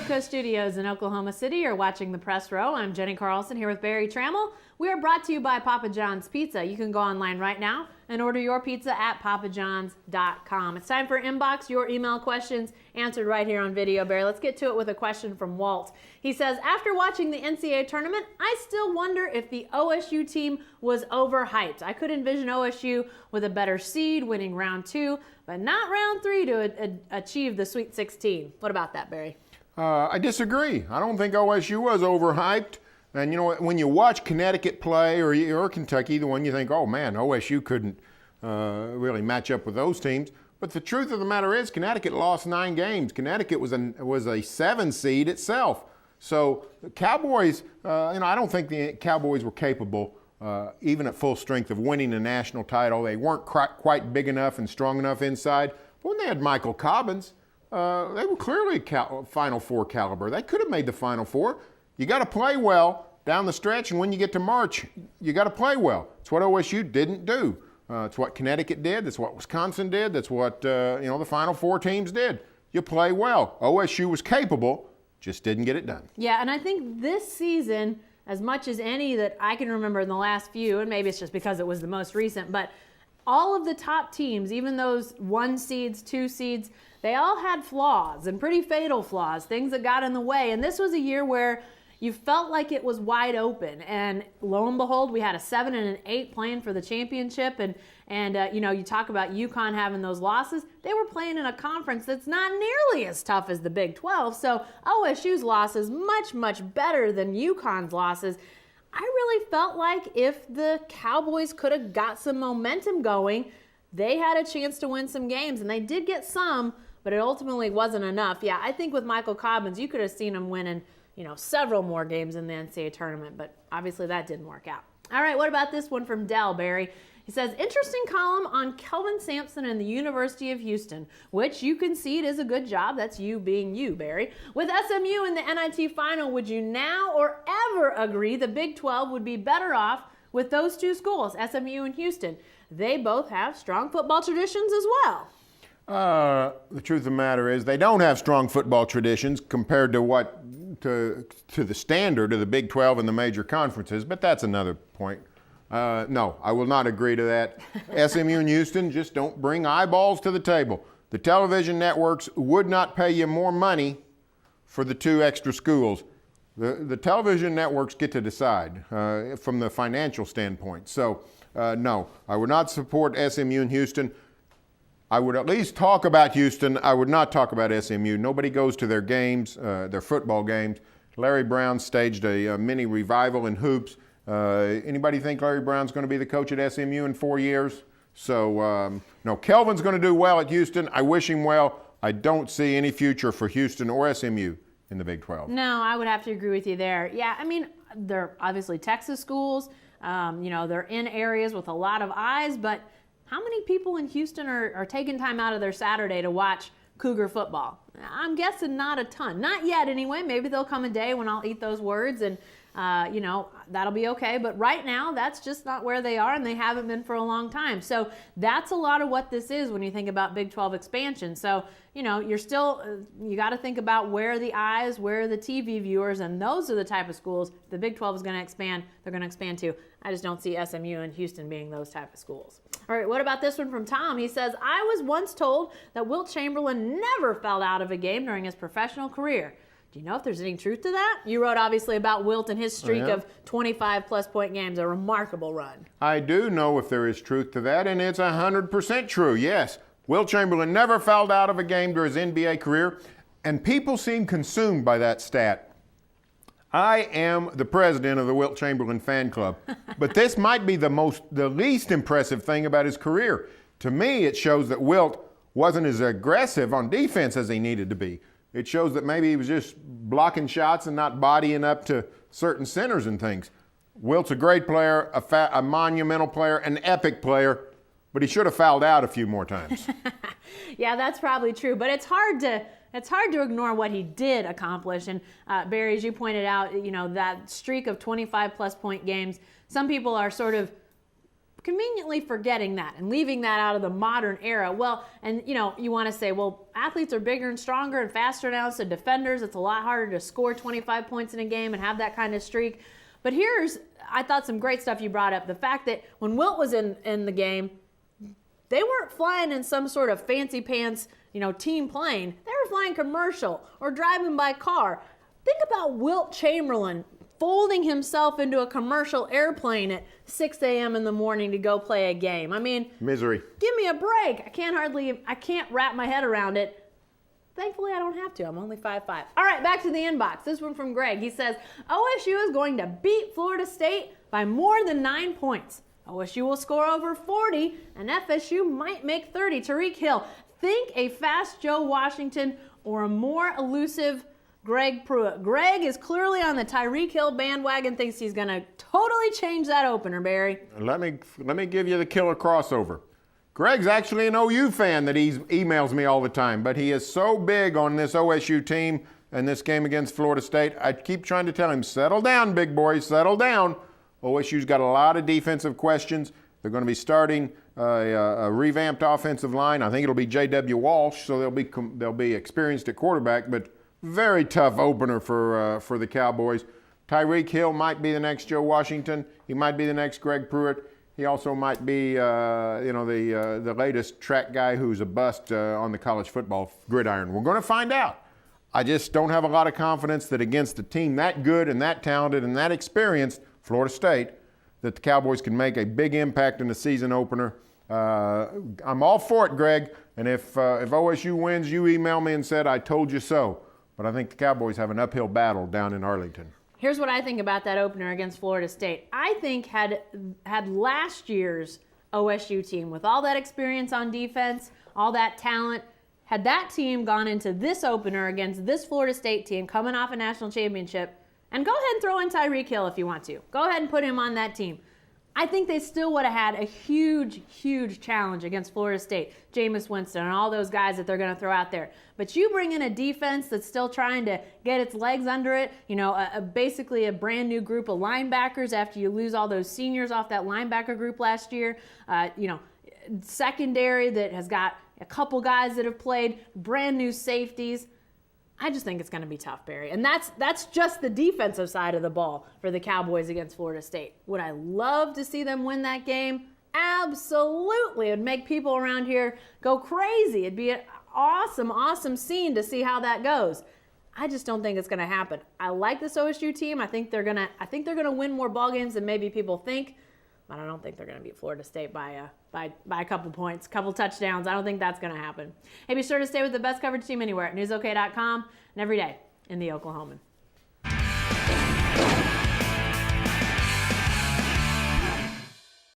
Coast Studios in Oklahoma City. You're watching The Press Row. I'm Jenny Carlson here with Barry Trammell. We are brought to you by Papa John's Pizza. You can go online right now and order your pizza at papajohns.com. It's time for Inbox Your Email Questions, answered right here on video, Barry. Let's get to it with a question from Walt. He says, after watching the NCAA Tournament, I still wonder if the OSU team was overhyped. I could envision OSU with a better seed, winning round 2, but not round 3 to achieve the Sweet 16. What about that, Barry? I disagree. I don't think OSU was overhyped. And, you know, when you watch Connecticut play or Kentucky, the one you think, oh, man, OSU couldn't really match up with those teams. But the truth of the matter is Connecticut lost 9 games. Connecticut was a 7 seed itself. So the Cowboys, I don't think the Cowboys were capable, even at full strength, of winning a national title. They weren't quite big enough and strong enough inside. But when they had Michael Cobbins, they were clearly Final Four caliber. They could have made the Final Four. You got to play well down the stretch, and when you get to March, you got to play well. It's what OSU didn't do. It's what Connecticut did. That's what Wisconsin did. That's what the Final Four teams did. You play well. OSU was capable, just didn't get it done. Yeah, and I think this season, as much as any that I can remember in the last few, and maybe it's just because it was the most recent, but all of the top teams, even those 1 seeds, 2 seeds, they all had flaws, and pretty fatal flaws, things that got in the way. And this was a year where you felt like it was wide open, and lo and behold, we had a 7 and an 8 playing for the championship, and you talk about UConn having those losses. They were playing in a conference that's not nearly as tough as the Big 12, so OSU's loss is much, much better than UConn's losses. I really felt like if the Cowboys could have got some momentum going, they had a chance to win some games, and they did get some, but it ultimately wasn't enough. Yeah, I think with Michael Cobbins, you could have seen him winning several more games in the NCAA tournament, but obviously that didn't work out. All right, what about this one from Dell, Barry? He says, interesting column on Kelvin Sampson and the University of Houston, which you concede is a good job. That's you being you, Barry. With SMU in the NIT final, would you now or ever agree the Big 12 would be better off with those 2 schools, SMU and Houston? They both have strong football traditions as well. The truth of the matter is they don't have strong football traditions compared to to the standard of the Big 12 and the major conferences, but that's another point. No, I will not agree to that. SMU and Houston just don't bring eyeballs to the table. The television networks would not pay you more money for the 2 extra schools. The television networks get to decide from the financial standpoint. So, no, I would not support SMU and Houston. I would at least talk about Houston. I would not talk about SMU. Nobody goes to their games, their football games. Larry Brown staged a mini revival in hoops. Anybody think Larry Brown's going to be the coach at SMU in 4 years? So, no, Kelvin's going to do well at Houston. I wish him well. I don't see any future for Houston or SMU in the Big 12. No, I would have to agree with you there. Yeah, I mean, they're obviously Texas schools. They're in areas with a lot of eyes, but how many people in Houston are taking time out of their Saturday to watch Cougar football? I'm guessing not a ton. Not yet anyway. Maybe there'll come a day when I'll eat those words and, that'll be okay. But right now, that's just not where they are, and they haven't been for a long time. So that's a lot of what this is when you think about Big 12 expansion. So, you're still, you got to think about where are the eyes, where are the TV viewers, and those are the type of schools. If the Big 12 is going to expand, they're going to expand too. I just don't see SMU and Houston being those type of schools. All right, what about this one from Tom? He says, I was once told that Wilt Chamberlain never fell out of a game during his professional career. Do you know if there's any truth to that? You wrote obviously about Wilt and his streak of 25-plus point games, a remarkable run. I do know if there is truth to that, and it's 100% true, yes. Wilt Chamberlain never fouled out of a game during his NBA career, and people seem consumed by that stat. I am the president of the Wilt Chamberlain fan club, but this might be the least impressive thing about his career. To me, it shows that Wilt wasn't as aggressive on defense as he needed to be. It shows that maybe he was just blocking shots and not bodying up to certain centers and things. Wilt's a great player, a monumental player, an epic player, but he should have fouled out a few more times. Yeah, that's probably true, but it's hard to ignore what he did accomplish. And Barry, as you pointed out, that streak of 25-plus point games, some people are sort of conveniently forgetting that and leaving that out of the modern era. Well, and you want to say, well, athletes are bigger and stronger and faster now, so defenders, it's a lot harder to score 25 points in a game and have that kind of streak. But I thought some great stuff you brought up. The fact that when Wilt was in the game, they weren't flying in some sort of fancy pants, team plane. They were flying commercial or driving by car. Think about Wilt Chamberlain folding himself into a commercial airplane at 6 a.m. in the morning to go play a game. I mean, misery. Give me a break. I can't wrap my head around it. Thankfully, I don't have to. I'm only 5'5". All right, back to the inbox. This one from Gregg. He says, OSU is going to beat Florida State by more than 9 points. OSU will score over 40, and FSU might make 30. Tyreek Hill, think a fast Joe Washington or a more elusive Gregg Pruitt. Gregg is clearly on the Tyreek Hill bandwagon, thinks he's going to totally change that opener, Barry. Let me give you the killer crossover. Gregg's actually an OU fan that he emails me all the time, but he is so big on this OSU team and this game against Florida State. I keep trying to tell him, settle down, big boy, settle down. OSU's got a lot of defensive questions. They're going to be starting a revamped offensive line. I think it'll be J.W. Walsh, so they'll be experienced at quarterback, but very tough opener for the Cowboys. Tyreek Hill might be the next Joe Washington. He might be the next Gregg Pruitt. He also might be, the latest track guy who's a bust on the college football gridiron. We're going to find out. I just don't have a lot of confidence that against a team that good and that talented and that experienced, Florida State, that the Cowboys can make a big impact in the season opener. I'm all for it, Gregg. And if OSU wins, you email me and said, I told you so. But I think the Cowboys have an uphill battle down in Arlington. Here's what I think about that opener against Florida State. I think had last year's OSU team, with all that experience on defense, all that talent, had that team gone into this opener against this Florida State team coming off a national championship, and go ahead and throw in Tyreek Hill if you want to. Go ahead and put him on that team. I think they still would have had a huge, huge challenge against Florida State, Jameis Winston, and all those guys that they're going to throw out there. But you bring in a defense that's still trying to get its legs under it, basically a brand new group of linebackers after you lose all those seniors off that linebacker group last year, secondary that has got a couple guys that have played, brand new safeties. I just think it's going to be tough, Barry. And that's just the defensive side of the ball for the Cowboys against Florida State. Would I love to see them win that game? Absolutely. It would make people around here go crazy. It'd be an awesome, awesome scene to see how that goes. I just don't think it's going to happen. I like this OSU team. I think they're going to win more ball games than maybe people think. But I don't think they're going to beat Florida State by a couple points, couple touchdowns. I don't think that's going to happen. Hey, be sure to stay with the best coverage team anywhere at newsok.com and every day in the Oklahoman.